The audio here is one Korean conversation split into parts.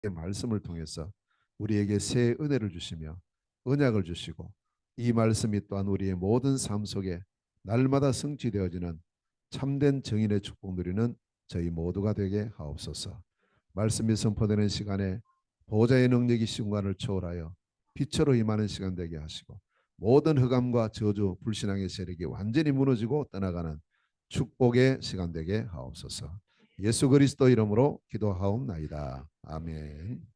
말씀을 통해서 우리에게 새 은혜를 주시며 언약을 주시고 이 말씀이 또한 우리의 모든 삶 속에 날마다 성취되어지는 참된 정인의 축복 누리는 저희 모두가 되게 하옵소서. 말씀이 선포되는 시간에 보좌의 능력이 시간을 초월하여 빛으로 임하는 시간 되게 하시고 모든 흑암과 저주 불신앙의 세력이 완전히 무너지고 떠나가는 축복의 시간 되게 하옵소서. 예수 그리스도 이름으로 기도하옵나이다. 아멘.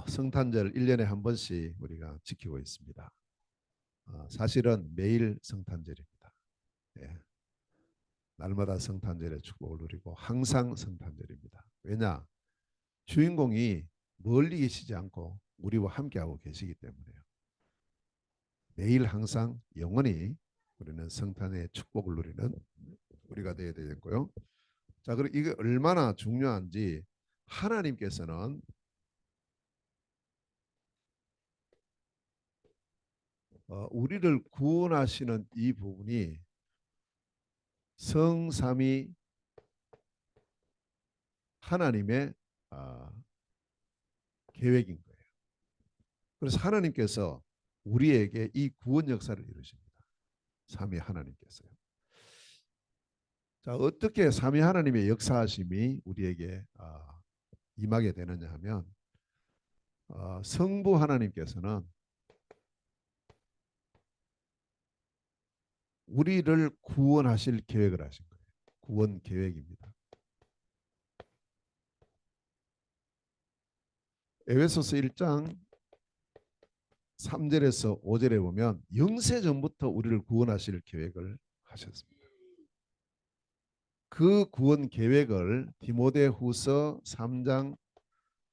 성탄절 1년에 한 번씩 우리가 지키고 있습니다. 사실은 매일 성탄절입니다. 예. 날마다 성탄절의 축복을 누리고 항상 성탄절입니다. 왜냐? 주인공이 멀리 계시지 않고 우리와 함께하고 계시기 때문에요. 매일 항상 영원히 우리는 성탄의 축복을 누리는 우리가 되어야 되겠고요. 자, 그리고 이게 얼마나 중요한지 하나님께서는 우리를 구원하시는 이 부분이 성삼위 하나님의 계획인 거예요. 그래서 하나님께서 우리에게 이 구원 역사를 이루십니다. 삼위 하나님께서요. 자, 어떻게 삼위 하나님의 역사하심이 우리에게 임하게 되느냐 하면 성부 하나님께서는 우리를 구원하실 계획을 하신 거예요. 구원 계획입니다. 에베소서 1장 3절에서 5절에 보면 영세 전부터 우리를 구원하실 계획을 하셨습니다. 그 구원 계획을 디모데후서 3장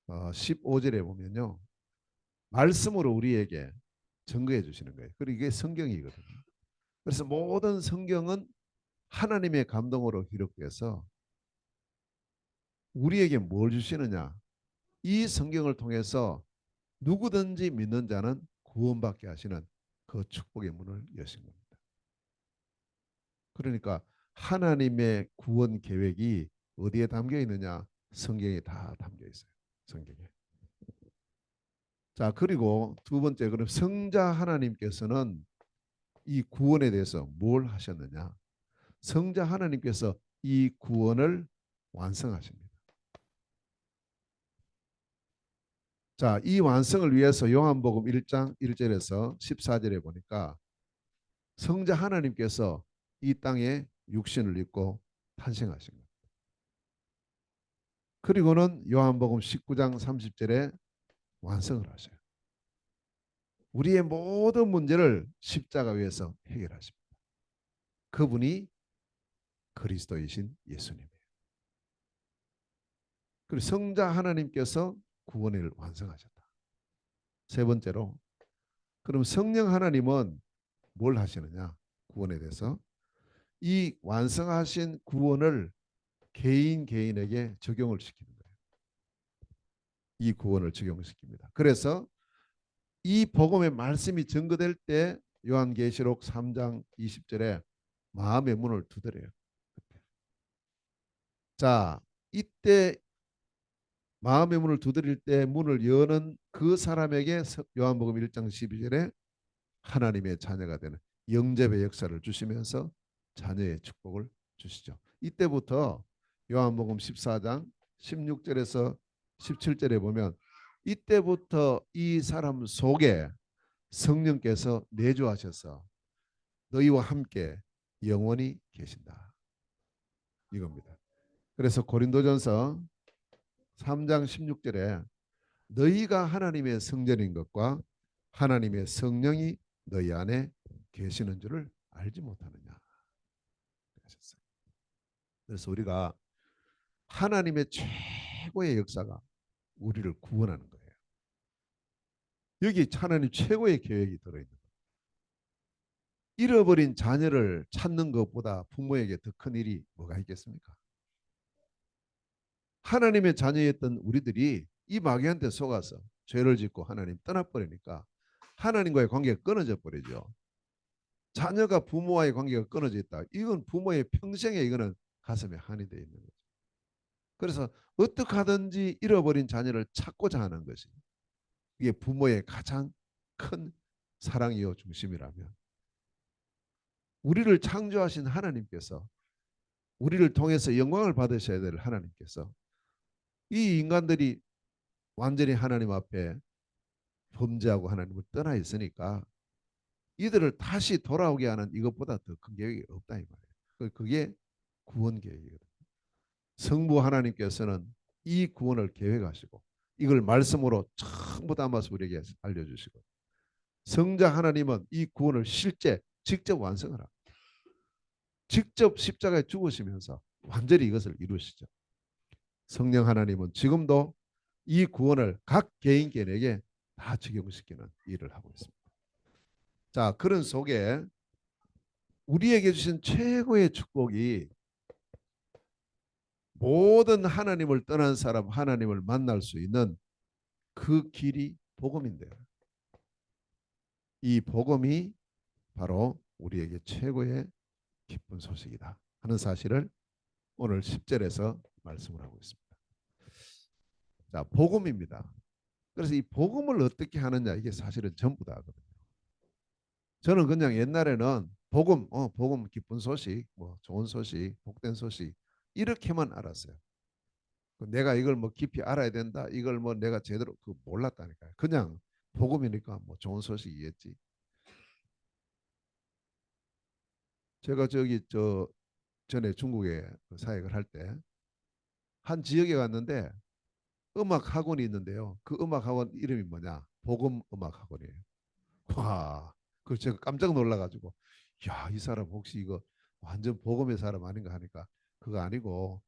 15절에 보면요. 말씀으로 우리에게 증거해 주시는 거예요. 그리고 이게 성경이거든요. 그래서 모든 성경은 하나님의 감동으로 기록돼서 우리에게 뭘 주시느냐? 이 성경을 통해서 누구든지 믿는 자는 구원받게 하시는 그 축복의 문을 여신 겁니다. 그러니까 하나님의 구원 계획이 어디에 담겨 있느냐? 성경에 다 담겨 있어요. 성경에. 자, 그리고 두 번째, 그럼 성자 하나님께서는 이 구원에 대해서 뭘 하셨느냐? 성자 하나님께서 이 구원을 완성하십니다. 자, 이 완성을 위해서 요한복음 1장 1절에서 14절에 보니까 성자 하나님께서 이 땅에 육신을 입고 탄생하신 겁니다. 그리고는 요한복음 19장 30절에 완성을 하셔요. 우리의 모든 문제를 십자가 위에서 해결하십니다. 그분이 그리스도이신 예수님이에요. 그리고 성자 하나님께서 구원을 완성하셨다. 세 번째로, 그럼 성령 하나님은 뭘 하시느냐? 구원에 대해서 이 완성하신 구원을 개인에게 적용을 시키는 거예요. 이 구원을 적용시킵니다. 그래서 이 복음의 말씀이 증거될 때 요한계시록 3장 20절에 마음의 문을 두드려요. 자, 이때 마음의 문을 두드릴 때 문을 여는 그 사람에게 요한복음 1장 12절에 하나님의 자녀가 되는 영접의 역사를 주시면서 자녀의 축복을 주시죠. 이때부터 요한복음 14장 16절에서 17절에 보면 이때부터 이 사람 속에 성령께서 내주하셔서 너희와 함께 영원히 계신다. 이겁니다. 그래서 고린도전서 3장 16절에 너희가 하나님의 성전인 것과 하나님의 성령이 너희 안에 계시는 줄을 알지 못하느냐 하셨어요. 그래서 우리가 하나님의 최고의 역사가 우리를 구원하는 거예요. 여기 하나님 최고의 계획이 들어있는 거예요. 잃어버린 자녀를 찾는 것보다 부모에게 더 큰 일이 뭐가 있겠습니까? 하나님의 자녀였던 우리들이 이 마귀한테 속아서 죄를 짓고 하나님 떠나버리니까 하나님과의 관계가 끊어져 버리죠. 자녀가 부모와의 관계가 끊어져 있다. 이건 부모의 평생에 이거는 가슴에 한이 되어 있는 거죠. 그래서 어떻게 하든지 잃어버린 자녀를 찾고자 하는 것이 이게 부모의 가장 큰 사랑이요 중심이라면 우리를 창조하신 하나님께서 우리를 통해서 영광을 받으셔야 될 하나님께서 이 인간들이 완전히 하나님 앞에 범죄하고 하나님을 떠나 있으니까 이들을 다시 돌아오게 하는 이것보다 더 큰 계획이 없다 이 말이에요. 그게 구원 계획이거든요. 성부 하나님께서는 이 구원을 계획하시고 이걸 말씀으로 전부 담아서 우리에게 알려주시고 성자 하나님은 이 구원을 실제 직접 완성을 합니다. 직접 십자가에 죽으시면서 완전히 이것을 이루시죠. 성령 하나님은 지금도 이 구원을 각 개인 개인에게 다 적용시키는 일을 하고 있습니다. 자, 그런 속에 우리에게 주신 최고의 축복이 모든 하나님을 떠난 사람 하나님을 만날 수 있는 그 길이 복음인데요. 이 복음이 바로 우리에게 최고의 기쁜 소식이다 하는 사실을 오늘 10절에서 말씀을 하고 있습니다. 자, 복음입니다. 그래서 이 복음을 어떻게 하느냐 이게 사실은 전부 다거든요. 저는 그냥 옛날에는 복음, 복음 기쁜 소식, 뭐 좋은 소식, 복된 소식 이렇게만 알았어요. 내가 이걸 뭐 깊이 알아야 된다. 이걸 뭐 내가 제대로 그 몰랐다니까요. 그냥 복음이니까 뭐 좋은 소식이겠지. 제가 저기 저 전에 중국에 사역을 할 때 한 지역에 갔는데 음악 학원이 있는데요. 그 음악 학원 이름이 뭐냐? 복음 음악 학원이에요. 와, 그 제가 깜짝 놀라가지고, 야, 이 사람 혹시 이거 완전 복음의 사람 아닌가 하니까 그거 아니고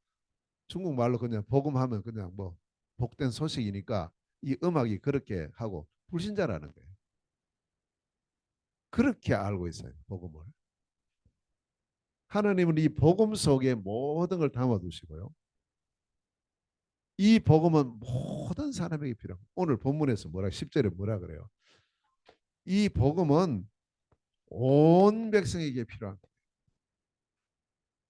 중국말로 그냥 복음하면 그냥 뭐 복된 소식이니까 이 음악이 그렇게 하고 불신자라는 거예요. 그렇게 알고 있어요, 복음을. 하나님은 이 복음 속에 모든 걸 담아두시고요. 이 복음은 모든 사람에게 필요합니다. 오늘 본문에서 뭐라 10절에 뭐라 그래요? 이 복음은 온 백성에게 필요합니다.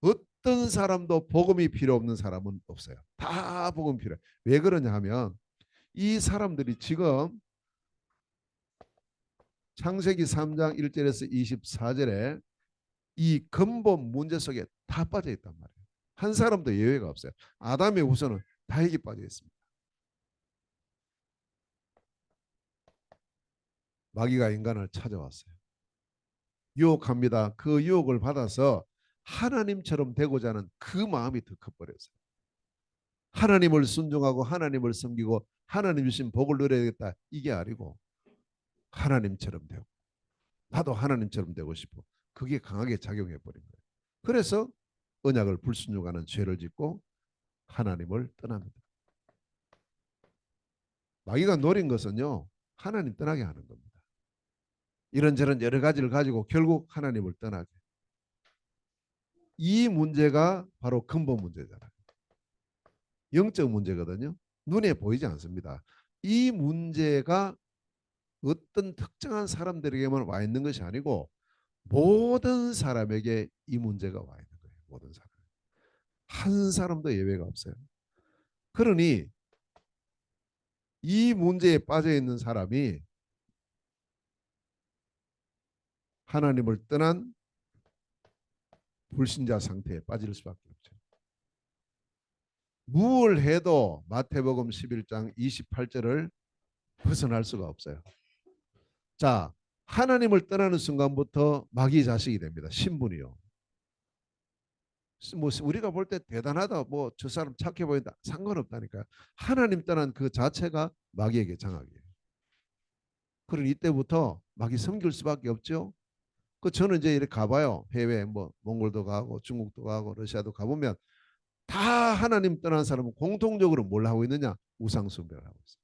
어떤 사람도 복음이 필요 없는 사람은 없어요. 다 복음 필요해요. 왜 그러냐 하면 이 사람들이 지금 창세기 3장 1절에서 24절에 이 근본 문제 속에 다 빠져 있단 말이에요. 한 사람도 예외가 없어요. 아담의 후손은 다 여기 빠져 있습니다. 마귀가 인간을 찾아왔어요. 유혹합니다. 그 유혹을 받아서 하나님처럼 되고자 하는 그 마음이 더 커버렸어요. 하나님을 순종하고 하나님을 섬기고 하나님 주신 복을 누려야겠다. 이게 아니고 하나님처럼 되고 나도 하나님처럼 되고 싶어. 그게 강하게 작용해 버린 거예요. 그래서 언약을 불순종하는 죄를 짓고 하나님을 떠납니다. 마귀가 노린 것은요. 하나님 떠나게 하는 겁니다. 이런저런 여러 가지를 가지고 결국 하나님을 떠나게. 이 문제가 바로 근본 문제잖아요. 영적 문제거든요. 눈에 보이지 않습니다. 이 문제가 어떤 특정한 사람들에게만 와 있는 것이 아니고 모든 사람에게 이 문제가 와 있는 거예요. 모든 사람. 한 사람도 예외가 없어요. 그러니 이 문제에 빠져 있는 사람이 하나님을 떠난 불신자 상태에 빠질 수밖에 없죠. 무엇을 해도 마태복음 11장 28절을 벗어날 수가 없어요. 자, 하나님을 떠나는 순간부터 마귀 자식이 됩니다. 신분이요. 뭐 우리가 볼 때 대단하다, 뭐 저 사람 착해 보인다, 상관없다니까요. 하나님 떠난 그 자체가 마귀에게 장악이에요. 그러니 이때부터 마귀 섬길 수밖에 없죠. 그 저는 이제 이렇게 가봐요. 해외 뭐 몽골도 가고 중국도 가고 러시아도 가보면 다 하나님 떠난 사람은 공통적으로 뭘 하고 있느냐? 우상 숭배를 하고 있어요.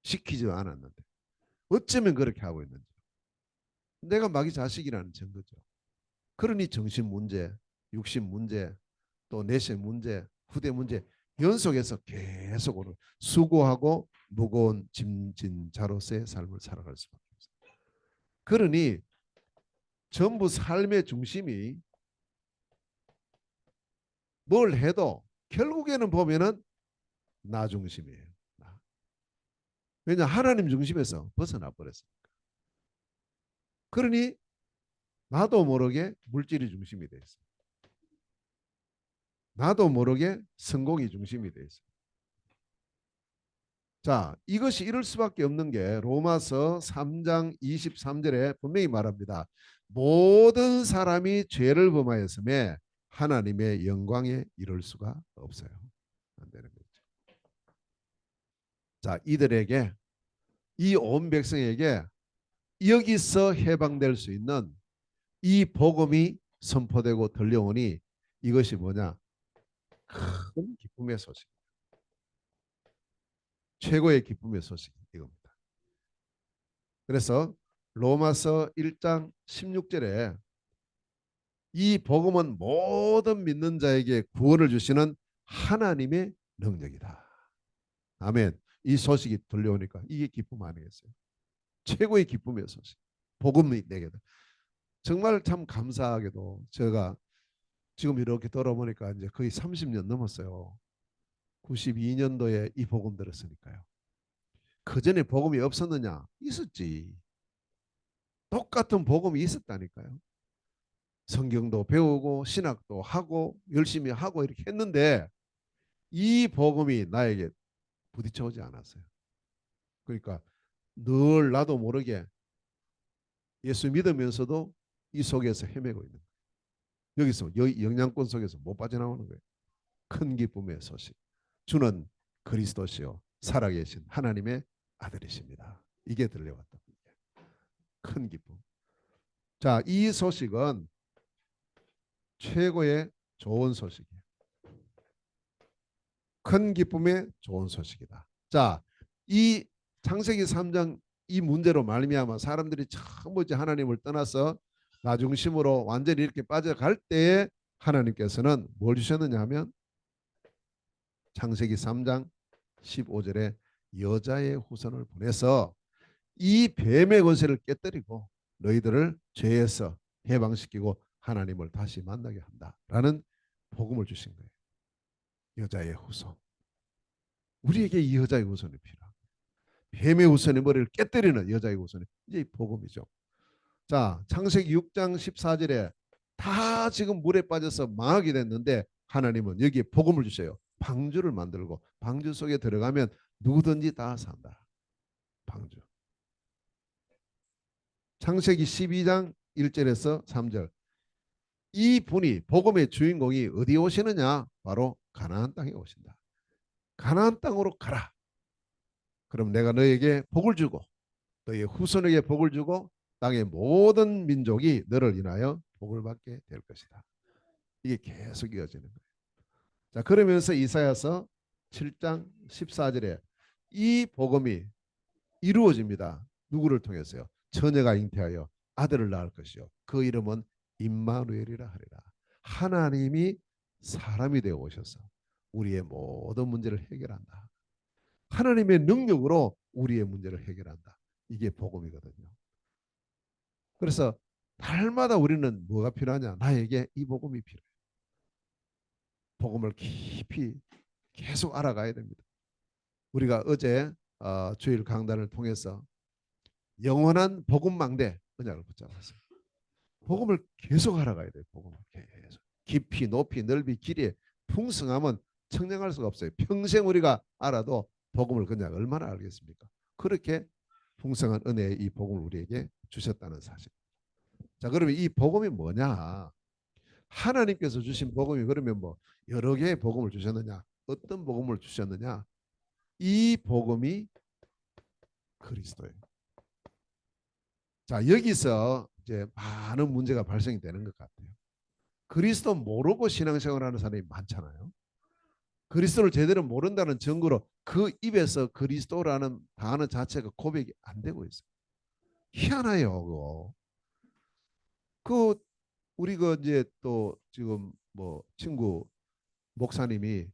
시키지 않았는데 어쩌면 그렇게 하고 있는지. 내가 마귀 자식이라는 증거죠. 그러니 정신 문제, 육신 문제, 또 내신 문제, 후대 문제 연속해서 계속 오늘 수고하고 무거운 짐진 자로서의 삶을 살아갈 수밖에 없어요. 그러니 전부 삶의 중심이 뭘 해도 결국에는 보면은 나 중심이에요. 왜냐 하나님 중심에서 벗어나 버렸어. 그러니 나도 모르게 물질이 중심이 돼 있어. 나도 모르게 성공이 중심이 돼 있어. 자, 이것이 이럴 수밖에 없는 게 로마서 3장 23절에 분명히 말합니다. 모든 사람이 죄를 범하였음에 하나님의 영광에 이를 수가 없어요. 안 되는 거죠. 자, 이들에게 이 온 백성에게 여기서 해방될 수 있는 이 복음이 선포되고 들려오니 이것이 뭐냐? 큰 기쁨의 소식. 최고의 기쁨의 소식 이겁니다. 그래서 로마서 1장 16절에 이 복음은 모든 믿는 자에게 구원을 주시는 하나님의 능력이다. 아멘. 이 소식이 들려오니까 이게 기쁨 아니겠어요? 최고의 기쁨의 소식. 복음이 내게다. 정말 참 감사하게도 제가 지금 이렇게 돌아보니까 이제 거의 30년 넘었어요. 92년도에 이 복음 들었으니까요. 그 전에 복음이 없었느냐? 있었지. 똑같은 복음이 있었다니까요. 성경도 배우고 신학도 하고 열심히 하고 이렇게 했는데 이 복음이 나에게 부딪혀 오지 않았어요. 그러니까 늘 나도 모르게 예수 믿으면서도 이 속에서 헤매고 있는 거예요. 여기서 영향권 속에서 못 빠져나오는 거예요. 큰 기쁨의 소식. 주는 그리스도시요 살아계신 하나님의 아들이십니다. 이게 들려왔다. 큰 기쁨. 자, 이 소식은 최고의 좋은 소식이에요. 큰 기쁨의 좋은 소식이다. 자, 이 창세기 3장 이 문제로 말미암아 사람들이 전부 이제 하나님을 떠나서 나 중심으로 완전히 이렇게 빠져갈 때에 하나님께서는 뭘 주셨느냐 하면 창세기 3장 15절에 여자의 후손을 보내서 이 뱀의 권세를 깨뜨리고 너희들을 죄에서 해방시키고 하나님을 다시 만나게 한다라는 복음을 주신 거예요. 여자의 후손. 우리에게 이 여자의 후손이 필요합니다. 뱀의 후손의 머리를 깨뜨리는 여자의 후손이 이제 복음이죠. 자, 창세기 6장 14절에 다 지금 물에 빠져서 망하게 됐는데 하나님은 여기에 복음을 주셔요. 방주를 만들고 방주 속에 들어가면 누구든지 다 산다. 방주. 창세기 12장 1절에서 3절. 이 분이 복음의 주인공이 어디에 오시느냐? 바로 가나안 땅에 오신다. 가나안 땅으로 가라. 그럼 내가 너에게 복을 주고 너의 후손에게 복을 주고 땅의 모든 민족이 너를 인하여 복을 받게 될 것이다. 이게 계속 이어지는 거예요. 자, 그러면서 이사야서 7장 14절에 이 복음이 이루어집니다. 누구를 통해서요? 처녀가 잉태하여 아들을 낳을 것이요. 그 이름은 임마누엘이라 하리라. 하나님이 사람이 되어 오셔서 우리의 모든 문제를 해결한다. 하나님의 능력으로 우리의 문제를 해결한다. 이게 복음이거든요. 그래서 날마다 우리는 뭐가 필요하냐? 나에게 이 복음이 필요해요. 복음을 깊이 계속 알아가야 됩니다. 우리가 어제 주일 강단을 통해서 영원한 복음망대 은약을 붙잡았어요. 복음을 계속 알아가야 돼요. 복음을 계속. 깊이 높이 넓이 길이 풍성하면 청량할 수가 없어요. 평생 우리가 알아도 복음을 그냥 얼마나 알겠습니까? 그렇게 풍성한 은혜의 이 복음을 우리에게 주셨다는 사실. 자, 그러면 이 복음이 뭐냐? 하나님께서 주신 복음이 그러면 뭐 여러 개의 복음을 주셨느냐? 어떤 복음을 주셨느냐? 이 복음이 그리스도예요. 자, 여기서 이제 많은 문제가 발생이 되는 것 같아요. 그리스도 모르고 신앙생활하는 사람이 많잖아요. 그리스도를 제대로 모른다는 증거로 그 입에서 그리스도라는 단어 자체가 고백이 안 되고 있어요. 희한해요, 그거. 그 우리 그 이제 또 지금 뭐 친구 목사님이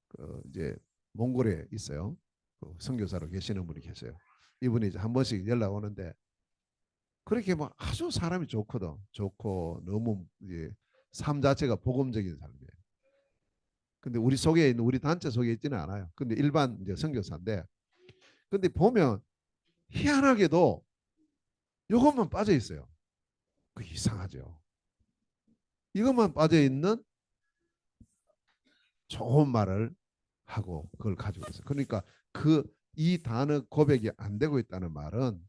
그 이제 몽골에 있어요. 그 선교사로 계시는 분이 계세요. 이분이 이제 한 번씩 연락 오는데 그렇게 뭐 아주 사람이 좋거든. 좋고 너무 이제 삶 자체가 복음적인 삶이에요. 근데 우리 속에 있는 우리 단체 속에 있지는 않아요. 근데 일반 이제 선교사인데 근데 보면 희한하게도 이것만 빠져 있어요. 그 이상하죠. 이것만 빠져 있는 좋은 말을 하고 그걸 가지고 있어요. 그러니까 그 이 단어 고백이 안 되고 있다는 말은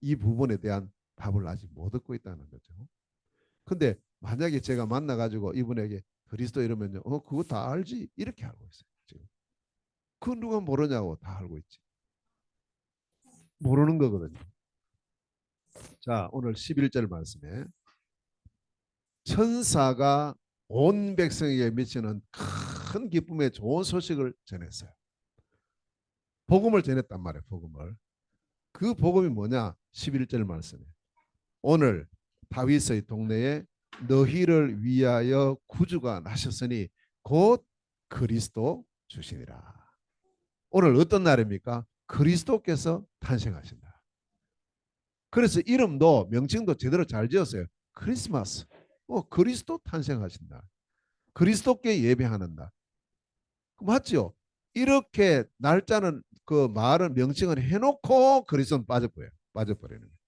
이 부분에 대한 답을 아직 못 얻고 있다는 거죠. 근데 만약에 제가 만나가지고 이분에게 그리스도 이러면요, 그거 다 알지 이렇게 알고 있어요. 지금 그 누가 모르냐고 다 알고 있지. 모르는 거거든요. 자, 오늘 11절 말씀에 천사가 온 백성에게 미치는 큰 기쁨의 좋은 소식을 전했어요. 복음을 전했단 말이에요. 복음을. 그 복음이 뭐냐? 11절 말씀에 오늘 다윗의 동네에 너희를 위하여 구주가 나셨으니 곧 그리스도 주시니라. 오늘 어떤 날입니까? 그리스도께서 탄생하신다. 그래서 이름도 명칭도 제대로 잘 지었어요. 크리스마스. 그리스도 탄생하신다. 그리스도께 예배하는 날. 맞죠? 이렇게 날짜는 그 말은 명칭을 해놓고 그리스도는 빠져버려요. 빠져버리는 거예요.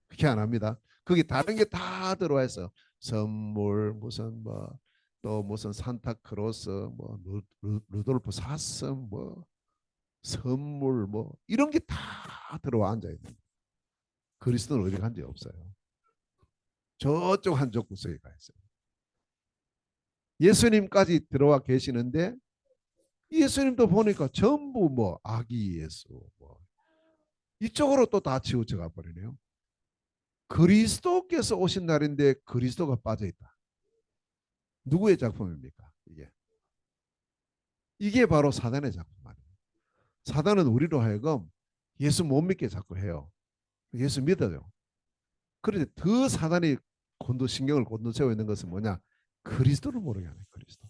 그렇게 안 합니다. 거기 다른 게 다 들어와 있어. 선물 무슨 뭐 또 무슨 산타크로스 뭐 루돌프 사슴 뭐 선물 뭐 이런 게 다 들어와 앉아 있는. 그리스도는 어디 간지 없어요. 저쪽 한쪽 구석에 가 있어요. 예수님까지 들어와 계시는데 예수님도 보니까 전부 뭐 아기 예수 뭐 이쪽으로 또 다 치우쳐 가 버리네요. 그리스도께서 오신 날인데 그리스도가 빠져 있다. 누구의 작품입니까? 이게 바로 사단의 작품 아니에요. 사단은 우리로 하여금 예수 못 믿게 자꾸 해요. 예수 믿어요. 그런데 더 사단이 신경을 곤두세워 있는 것은 뭐냐? 그리스도를 모르게 하네. 그리스도.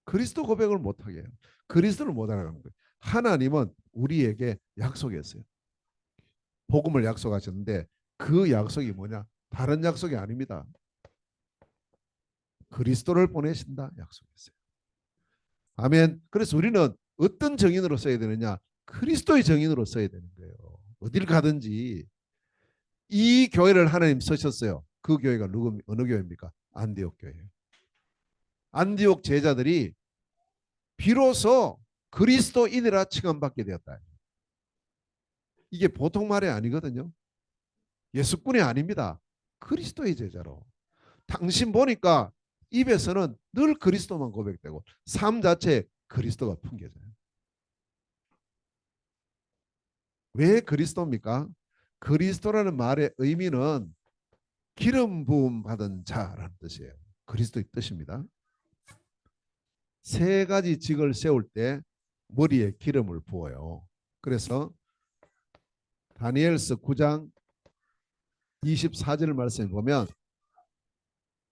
그리스도 고백을 못하게 해요. 그리스도를 못 알아가는 거예요. 하나님은 우리에게 약속했어요. 복음을 약속하셨는데 그 약속이 뭐냐? 다른 약속이 아닙니다. 그리스도를 보내신다 약속했어요. 아멘. 그래서 우리는 어떤 정인으로 써야 되느냐? 그리스도의 정인으로 써야 되는 거예요. 어딜 가든지 이 교회를 하나님 쓰셨어요. 그 교회가 어느 교회입니까? 안디옥 교회예요. 안디옥 제자들이 비로소 그리스도인이라 칭함받게 되었다. 이게 보통 말이 아니거든요. 예수꾼이 아닙니다. 그리스도의 제자로. 당신 보니까 입에서는 늘 그리스도만 고백되고 삶 자체에 그리스도가 풍겨져요. 왜 그리스도입니까? 그리스도라는 말의 의미는 기름 부음 받은 자라는 뜻이에요. 그리스도의 뜻입니다. 세 가지 직을 세울 때 머리에 기름을 부어요. 그래서 다니엘서 9장 24절 말씀에 보면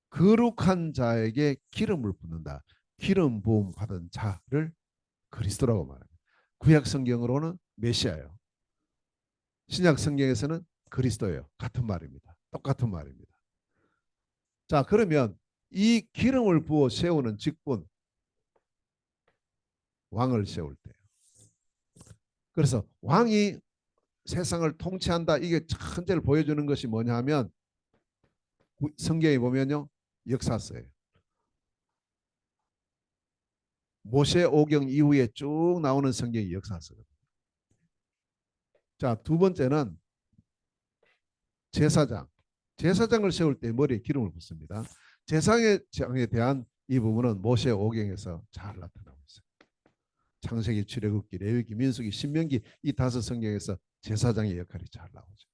거룩한 자에게 기름을 붓는다. 기름 부음 받은 자를 그리스도라고 말합니다. 구약 성경으로는 메시아예요. 신약 성경에서는 그리스도예요. 같은 말입니다. 똑같은 말입니다. 자, 그러면 이 기름을 부어 세우는 직분, 왕을 세울 때. 그래서 왕이 세상을 통치한다. 이게 천재를 보여주는 것이 뭐냐 하면 성경에 보면요. 역사서예요. 모세 오경 이후에 쭉 나오는 성경이 역사서거든요. 자, 두 번째는 제사장. 제사장을 세울 때 머리에 기름을 붓습니다. 제사장에 대한 이 부분은 모세 오경에서 잘 나타나고 있어요. 창세기, 출애굽기, 레위기, 민수기, 신명기 이 다섯 성경에서 제사장의 역할이 잘 나오죠.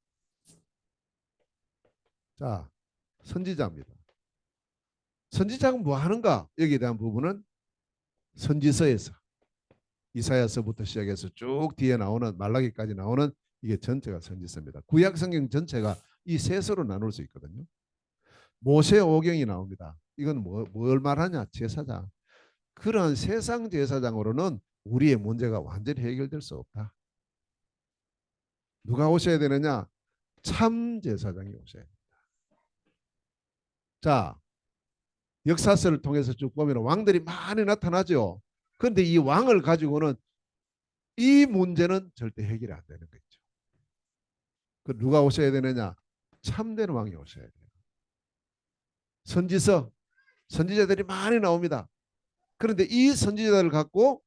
자, 선지자입니다. 선지자는 뭐 하는가? 여기에 대한 부분은 선지서에서 이사야서부터 시작해서 쭉 뒤에 나오는 말라기까지 나오는 이게 전체가 선지서입니다. 구약 성경 전체가 이 셋으로 나눌 수 있거든요. 모세 오경이 나옵니다. 이건 뭘 말하냐? 제사장. 그러한 세상 제사장으로는 우리의 문제가 완전히 해결될 수 없다. 누가 오셔야 되느냐? 참 제사장이 오셔야 됩니다. 자, 역사서를 통해서 쭉 보면 왕들이 많이 나타나죠. 그런데 이 왕을 가지고는 이 문제는 절대 해결이 안 되는 거죠. 그 누가 오셔야 되느냐? 참된 왕이 오셔야 돼요. 선지서, 선지자들이 많이 나옵니다. 그런데 이 선지자들을 갖고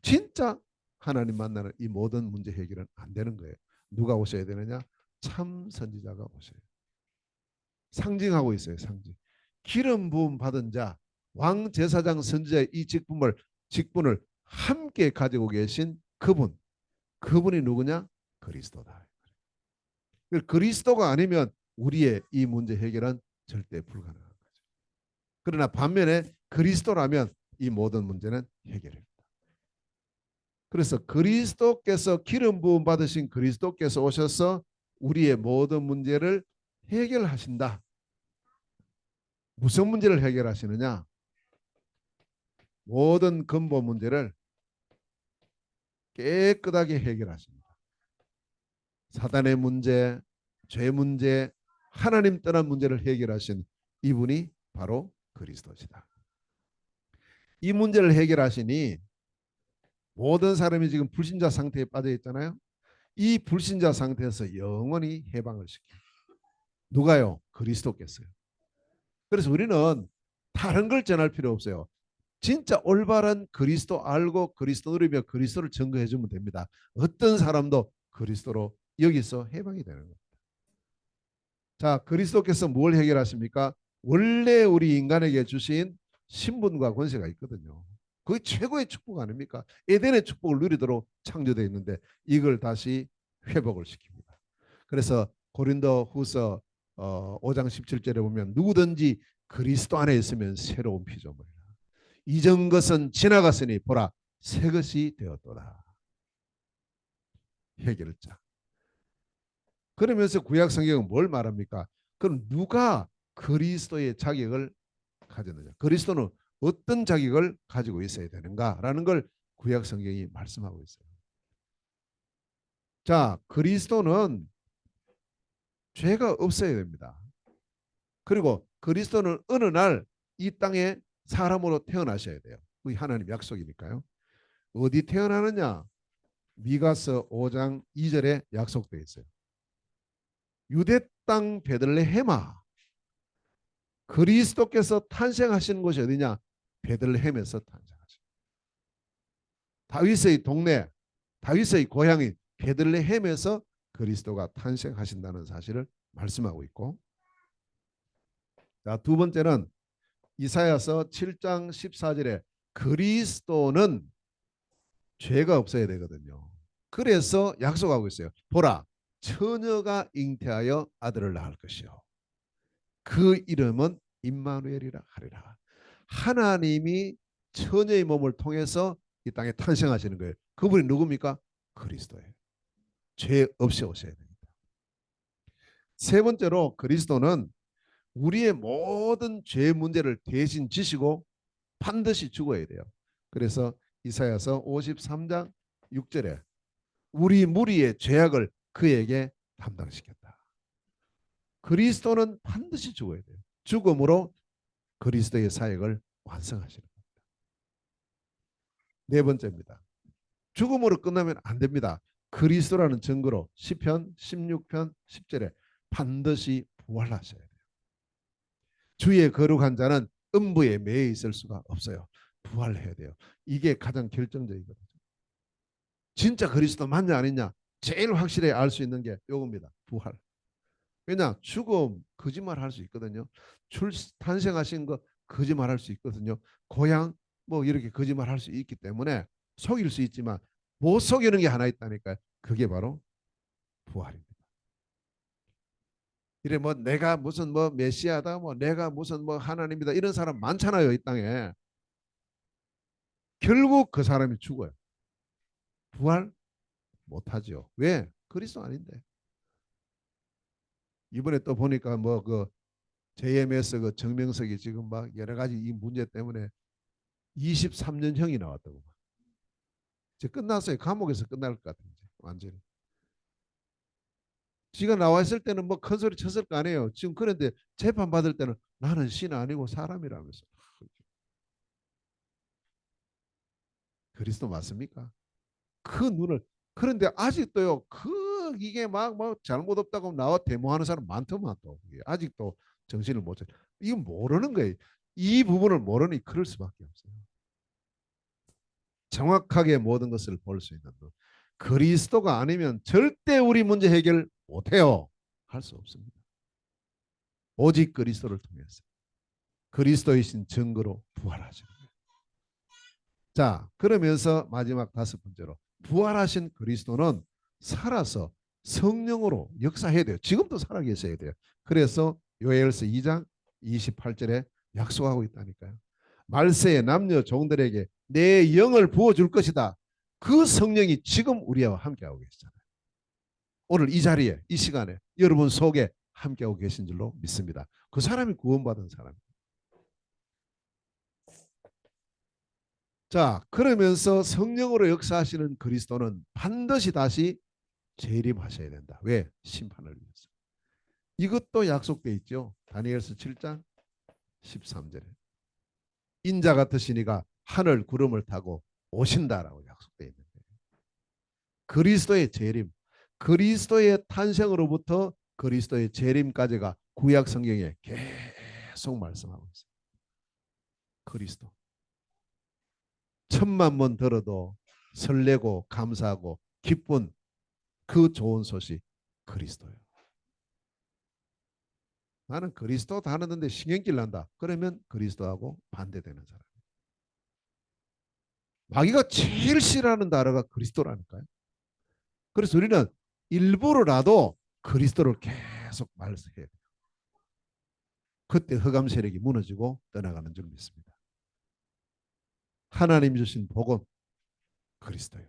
진짜 하나님 만나는 이 모든 문제 해결은 안 되는 거예요. 누가 오셔야 되느냐? 참 선지자가 오셔야 돼요. 상징하고 있어요. 상징. 기름 부음 받은 자, 왕 제사장 선지자의 이 직분을 함께 가지고 계신 그분. 그분이 누구냐? 그리스도다. 그리스도가 아니면 우리의 이 문제 해결은 절대 불가능한 거죠. 그러나 반면에 그리스도라면 이 모든 문제는 해결됩니다. 그래서 그리스도께서 기름 부음 받으신 그리스도께서 오셔서 우리의 모든 문제를 해결하신다. 무슨 문제를 해결하시느냐? 모든 근본 문제를 깨끗하게 해결하십니다. 사단의 문제, 죄 문제, 하나님 떠난 문제를 해결하신 이분이 바로 그리스도시다. 이 문제를 해결하시니 모든 사람이 지금 불신자 상태에 빠져 있잖아요. 이 불신자 상태에서 영원히 해방을 시켜요. 누가요? 그리스도께서요. 그래서 우리는 다른 걸 전할 필요 없어요. 진짜 올바른 그리스도 알고 그리스도 누리며 그리스도를 증거해 주면 됩니다. 어떤 사람도 그리스도로 여기서 해방이 되는 겁니다. 자, 그리스도께서 뭘 해결하십니까? 원래 우리 인간에게 주신 신분과 권세가 있거든요. 그게 최고의 축복 아닙니까? 에덴의 축복을 누리도록 창조되어 있는데 이걸 다시 회복을 시킵니다. 그래서 고린도 후서 5장 17절에 보면 누구든지 그리스도 안에 있으면 새로운 피조물이라. 이전 것은 지나갔으니 보라 새 것이 되었도다. 해결자. 그러면서 구약 성경은 뭘 말합니까? 그럼 누가 그리스도의 자격을 가졌느냐? 그리스도는 어떤 자격을 가지고 있어야 되는가라는 걸 구약 성경이 말씀하고 있어요. 자, 그리스도는 죄가 없어야 됩니다. 그리고 그리스도는 어느 날 이 땅에 사람으로 태어나셔야 돼요. 그게 하나님 약속이니까요. 어디 태어나느냐? 미가서 5장 2절에 약속되어 있어요. 유대 땅 베들레헴아. 그리스도께서 탄생하시는 곳이 어디냐? 베들레헴에서 탄생하신. 다윗의 동네, 다윗의 고향인 베들레헴에서 그리스도가 탄생하신다는 사실을 말씀하고 있고, 자, 두 번째는 이사야서 7장 14절에 그리스도는 죄가 없어야 되거든요. 그래서 약속하고 있어요. 보라, 처녀가 잉태하여 아들을 낳을 것이요. 그 이름은 임마누엘이라 하리라. 하나님이 처녀의 몸을 통해서 이 땅에 탄생하시는 거예요. 그분이 누굽니까? 그리스도예요. 죄 없이 오셔야 됩니다. 세 번째로 그리스도는 우리의 모든 죄 문제를 대신 지시고 반드시 죽어야 돼요. 그래서 이사야서 53장 6절에 우리 무리의 죄악을 그에게 담당시켰다. 그리스도는 반드시 죽어야 돼요. 죽음으로 그리스도의 사역을 완성하시는 겁니다. 네 번째입니다. 죽음으로 끝나면 안 됩니다. 그리스도라는 증거로 시편 16편 10절에 반드시 부활하셔야 돼요. 주의 거룩한 자는 음부에 매여 있을 수가 없어요. 부활해야 돼요. 이게 가장 결정적이거든요. 진짜 그리스도 맞냐 아니냐 제일 확실히 알 수 있는 게 이겁니다. 부활. 왜냐 죽음 거짓말할 수 있거든요. 탄생하신 거 거짓말할 수 있거든요. 고향 뭐 이렇게 거짓말할 수 있기 때문에 속일 수 있지만 못 속이는 게 하나 있다니까요. 그게 바로 부활입니다. 이래 뭐 내가 무슨 뭐 메시아다 뭐 내가 무슨 뭐 하나님이다 이런 사람 많잖아요. 이 땅에. 결국 그 사람이 죽어요. 부활 못하죠. 왜? 그리스도 아닌데. 이번에 또 보니까 뭐 그 JMS 그 정명석이 지금 막 여러 가지 이 문제 때문에 23년형이 나왔다고. 이제 끝났어요. 감옥에서 끝날 것 같아요. 완전히. 지가 나와 있을 때는 뭐 큰 소리 쳤을 거 아니에요. 지금 그런데 재판 받을 때는 나는 신 아니고 사람이라면서. 그리스도 맞습니까? 그 눈을 그런데 아직도요. 이게 막 잘못 없다고 나와 데모하는 사람 많더만 또 아직도 정신을 못 차려. 이거 모르는 거예요. 이 부분을 모르니 그럴 수밖에 없어요. 정확하게 모든 것을 볼 수 있는 것. 그리스도가 아니면 절대 우리 문제 해결 못해요. 할 수 없습니다. 오직 그리스도를 통해서 그리스도이신 증거로 부활하시는 거예요. 자, 그러면서 마지막 다섯 번째로 부활하신 그리스도는 살아서 성령으로 역사해야 돼요. 지금도 살아계셔야 돼요. 그래서 요엘서 2장 28절에 약속하고 있다니까요. 말세의 남녀 종들에게 내 영을 부어줄 것이다. 그 성령이 지금 우리와 함께하고 계시잖아요. 오늘 이 자리에 이 시간에 여러분 속에 함께하고 계신 줄로 믿습니다. 그 사람이 구원받은 사람. 자, 그러면서 성령으로 역사하시는 그리스도는 반드시 다시 재림하셔야 된다. 왜? 심판을 위해서. 이것도 약속돼 있죠. 다니엘서 7장 13절에 인자 같으시니가 하늘 구름을 타고 오신다라고 약속돼 있는데 그리스도의 재림, 그리스도의 탄생으로부터 그리스도의 재림까지가 구약 성경에 계속 말씀하고 있어요. 그리스도. 천만 번 들어도 설레고 감사하고 기쁜 그 좋은 소식 그리스도예요. 나는 그리스도 다루는데 신경질 난다. 그러면 그리스도하고 반대되는 사람. 마귀가 제일 싫어하는 단어가 그리스도라니까요. 그래서 우리는 일부러라도 그리스도를 계속 말해야 돼요. 그때 흑암 세력이 무너지고 떠나가는 줄 믿습니다. 하나님 주신 복은 그리스도예요.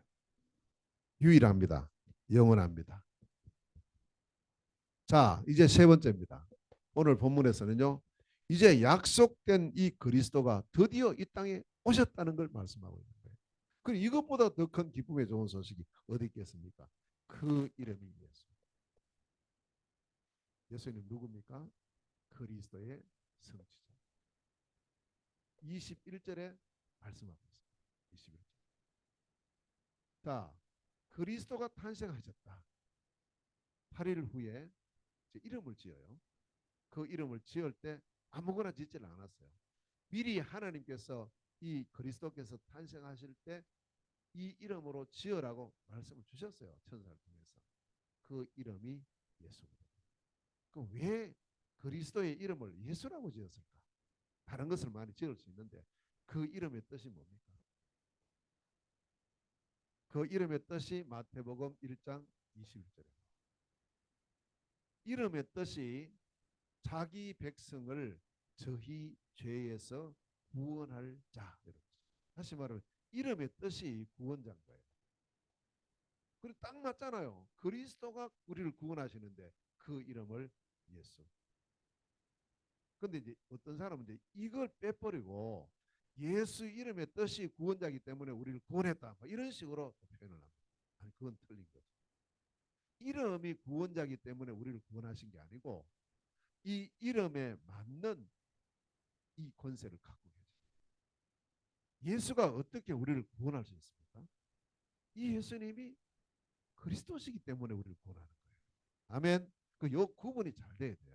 유일합니다. 영원합니다. 자, 이제 세 번째입니다. 오늘 본문에서는요. 이제 약속된 이 그리스도가 드디어 이 땅에 오셨다는 걸 말씀하고 있는 거예요. 그리고 이것보다 더 큰 기쁨의 좋은 소식이 어디 있겠습니까? 그 이름이 예수. 예수님 누굽니까? 그리스도의 성취자. 21절에 말씀하고 있습니다. 21절. 자, 그리스도가 탄생하셨다. 8일 후에 이름을 지어요. 그 이름을 지을 때 아무거나 짓지를 않았어요. 미리 하나님께서 이 그리스도께서 탄생하실 때 이 이름으로 지으라고 말씀을 주셨어요. 천사를 통해서. 그 이름이 예수입니다. 그럼 왜 그리스도의 이름을 예수라고 지었을까? 다른 것을 많이 지을 수 있는데 그 이름의 뜻이 뭡니까? 그 이름의 뜻이 마태복음 1장 21절에 이름의 뜻이 자기 백성을 저희 죄에서 구원할 자. 다시 말하면 이름의 뜻이 구원자인 거예요. 그리고 딱 맞잖아요. 그리스도가 우리를 구원하시는데 그 이름을 예수. 근데 이제 어떤 사람은 이제 이걸 빼버리고 예수 이름의 뜻이 구원자이기 때문에 우리를 구원했다. 이런 식으로 표현을 합니다. 아니 그건 틀린 거죠. 이름이 구원자이기 때문에 우리를 구원하신 게 아니고 이 이름에 맞는 이 권세를 갖고 계세요. 예수가 어떻게 우리를 구원할 수 있습니까? 이 예수님이 그리스도시기 때문에 우리를 구원하는 거예요. 아멘. 요 구분이 잘 돼야 돼요.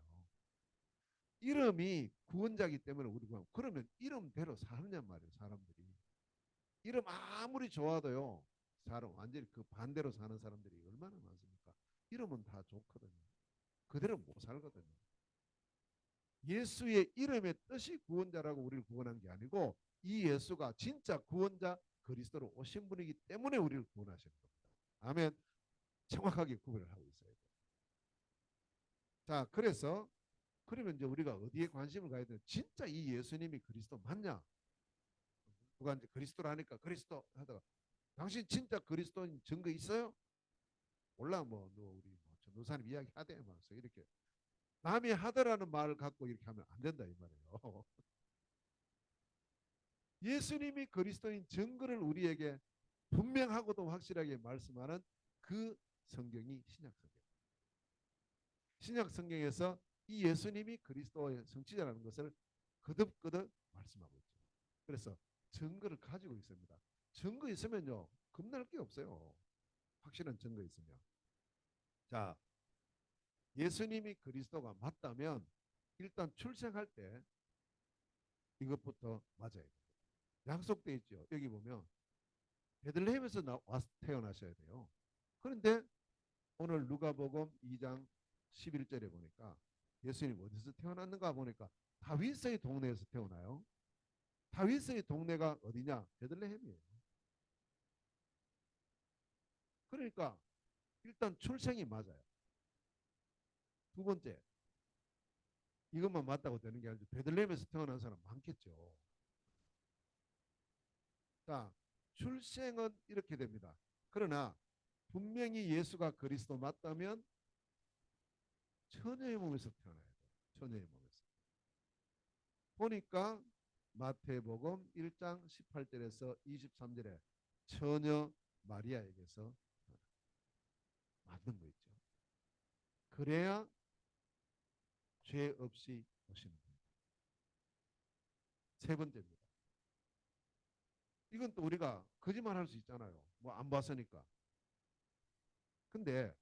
이름이 구원자이기 때문에 우리가 그러면 이름대로 사느냔 말이에요. 사람들이 이름 아무리 좋아도요. 사람 완전히 그 반대로 사는 사람들이 얼마나 많습니까? 이름은 다 좋거든요. 그대로 못 살거든요. 예수의 이름의 뜻이 구원자라고 우리를 구원한 게 아니고 이 예수가 진짜 구원자 그리스도로 오신 분이기 때문에 우리를 구원하시는 겁니다. 아멘. 정확하게 구별을 하고 있어요. 자, 그러면 이제 우리가 어디에 관심을 가야 되나? 진짜 이 예수님이 그리스도 맞냐? 누가 이제 그리스도라니까 그리스도 하다가 당신 진짜 그리스도인 증거 있어요? 몰라 너 우리 전도사님 이야기 하대 말서 이렇게 남이 하더라는 말을 갖고 이렇게 하면 안 된다 이 말이에요. 예수님이 그리스도인 증거를 우리에게 분명하고도 확실하게 말씀하는 그 성경이 신약성경. 신약성경에서 이 예수님이 그리스도의 성취자라는 것을 거듭거듭 말씀하고 있죠. 그래서 증거를 가지고 있습니다. 증거 있으면요. 겁날 게 없어요. 확실한 증거 있으면. 자, 예수님이 그리스도가 맞다면 일단 출생할 때 이것부터 맞아야 돼요. 약속돼 있죠. 여기 보면 베들레헴에서 태어나셔야 돼요. 그런데 오늘 누가복음 2장 11절에 보니까 예수님 어디서 태어났는가 보니까 다윗의 동네에서 태어나요. 다윗의 동네가 어디냐? 베들레헴이에요. 그러니까 일단 출생이 맞아요. 두 번째, 이것만 맞다고 되는 게 아니라 베들레헴에서 태어난 사람 많겠죠. 자, 출생은 이렇게 됩니다. 그러나 분명히 예수가 그리스도 맞다면 처녀의 몸에서 태어나야 돼요. 처녀의 몸에서. 보니까 마태복음 1장 18절에서 23절에 처녀 마리아에게서 맞는 거 있죠. 그래야 죄 없이 오시는 거예요. 세 번째입니다. 이건 또 우리가 거짓말할 수 있잖아요. 뭐 안 봤으니까. 근데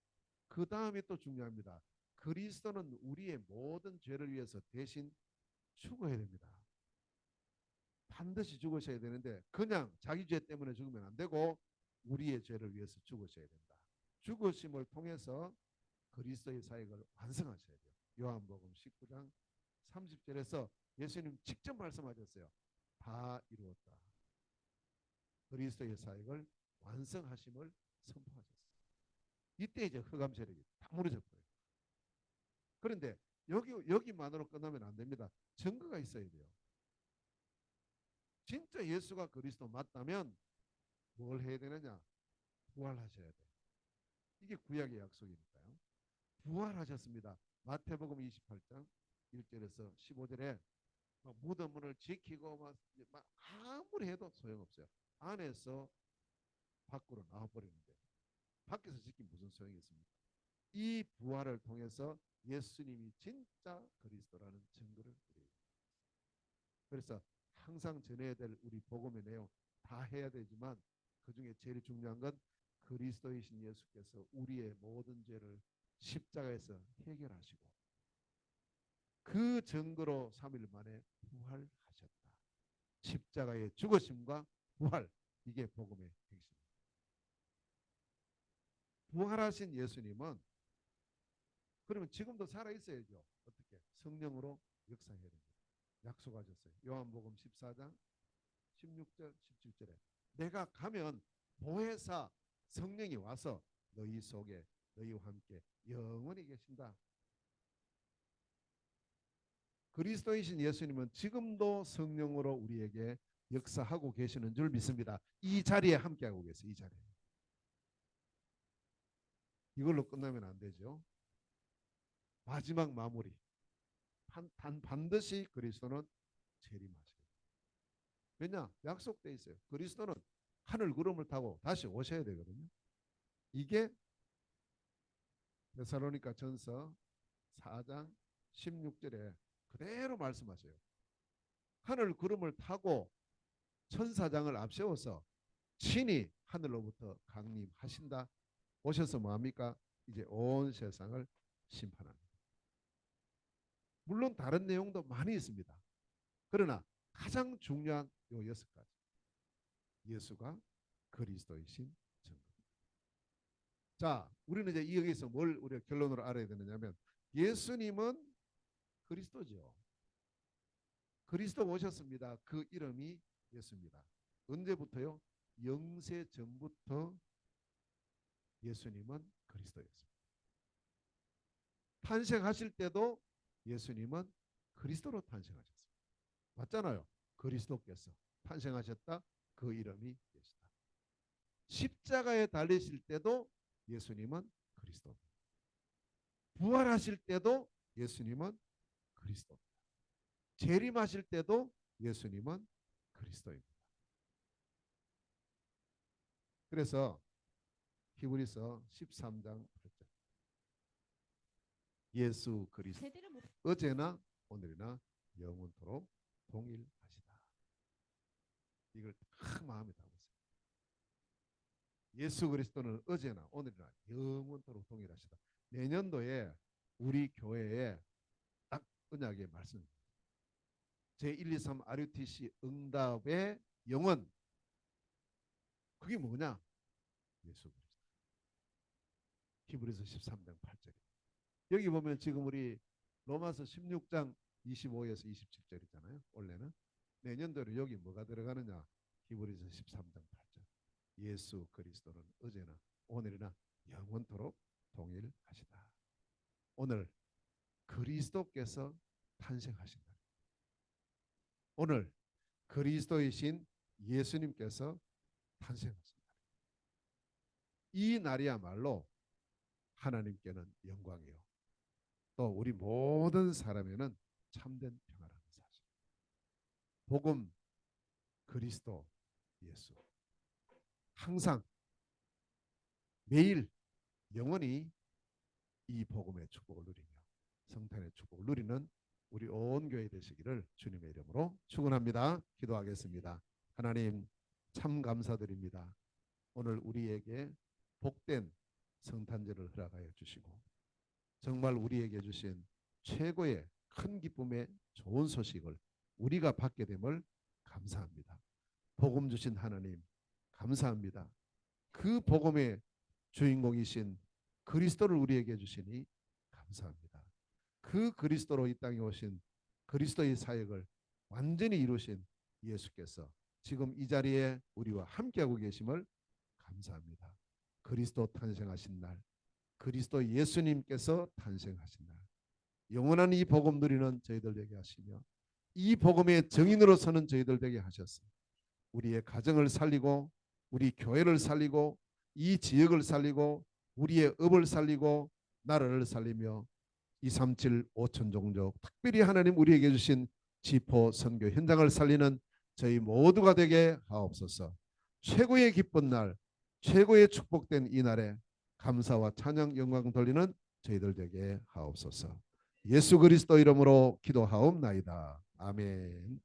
그 다음이 또 중요합니다. 그리스도는 우리의 모든 죄를 위해서 대신 죽어야 됩니다. 반드시 죽으셔야 되는데 그냥 자기 죄 때문에 죽으면 안 되고 우리의 죄를 위해서 죽으셔야 된다. 죽으심을 통해서 그리스도의 사역을 완성하셔야 돼요. 요한복음 19장 30절에서 예수님 직접 말씀하셨어요. 다 이루었다. 그리스도의 사역을 완성하심을 선포하셨어요. 이때 이제 흑암 세력이 다 무너져 버려요. 그런데 여기만으로 끝나면 안 됩니다. 증거가 있어야 돼요. 진짜 예수가 그리스도 맞다면 뭘 해야 되느냐? 부활하셔야 돼요. 이게 구약의 약속이니까요. 부활하셨습니다. 마태복음 28장 1절에서 15절에 무덤문을 지키고 막 아무리 해도 소용없어요. 안에서 밖으로 나와버리는데 밖에서 지키면 무슨 소용이 있습니까? 이 부활을 통해서 예수님이 진짜 그리스도라는 증거를 드려요. 그래서 항상 전해야 될 우리 복음의 내용 다 해야 되지만 그중에 제일 중요한 건 그리스도이신 예수께서 우리의 모든 죄를 십자가에서 해결하시고 그 증거로 3일 만에 부활하셨다. 십자가의 죽으심과 부활, 이게 복음의 핵심입니다. 부활하신 예수님은 그러면 지금도 살아있어야죠. 어떻게? 성령으로 역사해야 됩니다. 약속하셨어요. 요한복음 14장 16절 17절에 내가 가면 보혜사 성령이 와서 너희 속에 너희와 함께 영원히 계신다. 그리스도이신 예수님은 지금도 성령으로 우리에게 역사하고 계시는 줄 믿습니다. 이 자리에 함께하고 계세요. 이 자리에. 이걸로 끝나면 안 되죠. 마지막 마무리. 반드시 그리스도는 재림하셔요. 왜냐? 약속돼 있어요. 그리스도는 하늘 구름을 타고 다시 오셔야 되거든요. 이게 데살로니가 전서 4장 16절에 그대로 말씀하셔요. 하늘 구름을 타고 천사장을 앞세워서 친히 하늘로부터 강림하신다. 오셔서 뭐합니까? 이제 온 세상을 심판합니다. 물론 다른 내용도 많이 있습니다. 그러나 가장 중요한 요 6가지. 예수가 그리스도이신 증거입니다. 자, 우리는 이제 여기서 뭘 우리가 결론으로 알아야 되느냐면 예수님은 그리스도죠. 그리스도 오셨습니다. 그 이름이 예수입니다. 언제부터요? 영세 전부터 예수님은 그리스도였습니다. 탄생하실 때도 예수님은 그리스도로 탄생하셨습니다. 맞잖아요. 그리스도께서 탄생하셨다. 그 이름이 예수다. 십자가에 달리실 때도 예수님은 그리스도입니다. 부활하실 때도 예수님은 그리스도입니다. 재림하실 때도 예수님은 그리스도입니다. 그래서 히브리서 13장 8절 예수 그리스도 어제나 오늘이나 영원토록 동일하시다. 이걸 딱 마음에 담으세요. 예수 그리스도는 어제나 오늘이나 영원토록 동일하시다. 내년도에 우리 교회에 딱 언약의 말씀 제123 RUTC 응답의 영원, 그게 뭐냐? 예수 그리스도. 히브리서 13장 8절. 여기 보면 지금 우리 로마서 16장 25에서 27절이잖아요. 원래는 내년도로 여기 뭐가 들어가느냐? 히브리서 13장 8절. 예수 그리스도는 어제나 오늘이나 영원토록 동일하시다. 오늘 그리스도께서 탄생하신 날. 오늘 그리스도이신 예수님께서 탄생하신 날. 이 날이야말로 하나님께는 영광이요, 또 우리 모든 사람에는 참된 평화라는 사실. 복음, 그리스도, 예수. 항상 매일 영원히 이 복음의 축복을 누리며 성탄의 축복을 누리는 우리 온 교회 되시기를 주님의 이름으로 축원합니다. 기도하겠습니다. 하나님 참 감사드립니다. 오늘 우리에게 복된 성탄절을 허락하여 주시고 정말 우리에게 주신 최고의 큰 기쁨의 좋은 소식을 우리가 받게 됨을 감사합니다. 복음 주신 하나님 감사합니다. 그 복음의 주인공이신 그리스도를 우리에게 주시니 감사합니다. 그 그리스도로 이 땅에 오신 그리스도의 사역을 완전히 이루신 예수께서 지금 이 자리에 우리와 함께하고 계심을 감사합니다. 그리스도 탄생하신 날, 그리스도 예수님께서 탄생하신 날, 영원한 이 복음 누리는 저희들 되게 하시며 이 복음의 증인으로 서는 저희들 되게 하셨습니다. 우리의 가정을 살리고 우리 교회를 살리고 이 지역을 살리고 우리의 업을 살리고 나라를 살리며 237 5천 종족, 특별히 하나님 우리에게 주신 지포 선교 현장을 살리는 저희 모두가 되게 하옵소서. 최고의 기쁜 날, 최고의 축복된 이 날에 감사와 찬양 영광 돌리는 저희들 되게 하옵소서. 예수 그리스도 이름으로 기도하옵나이다. 아멘.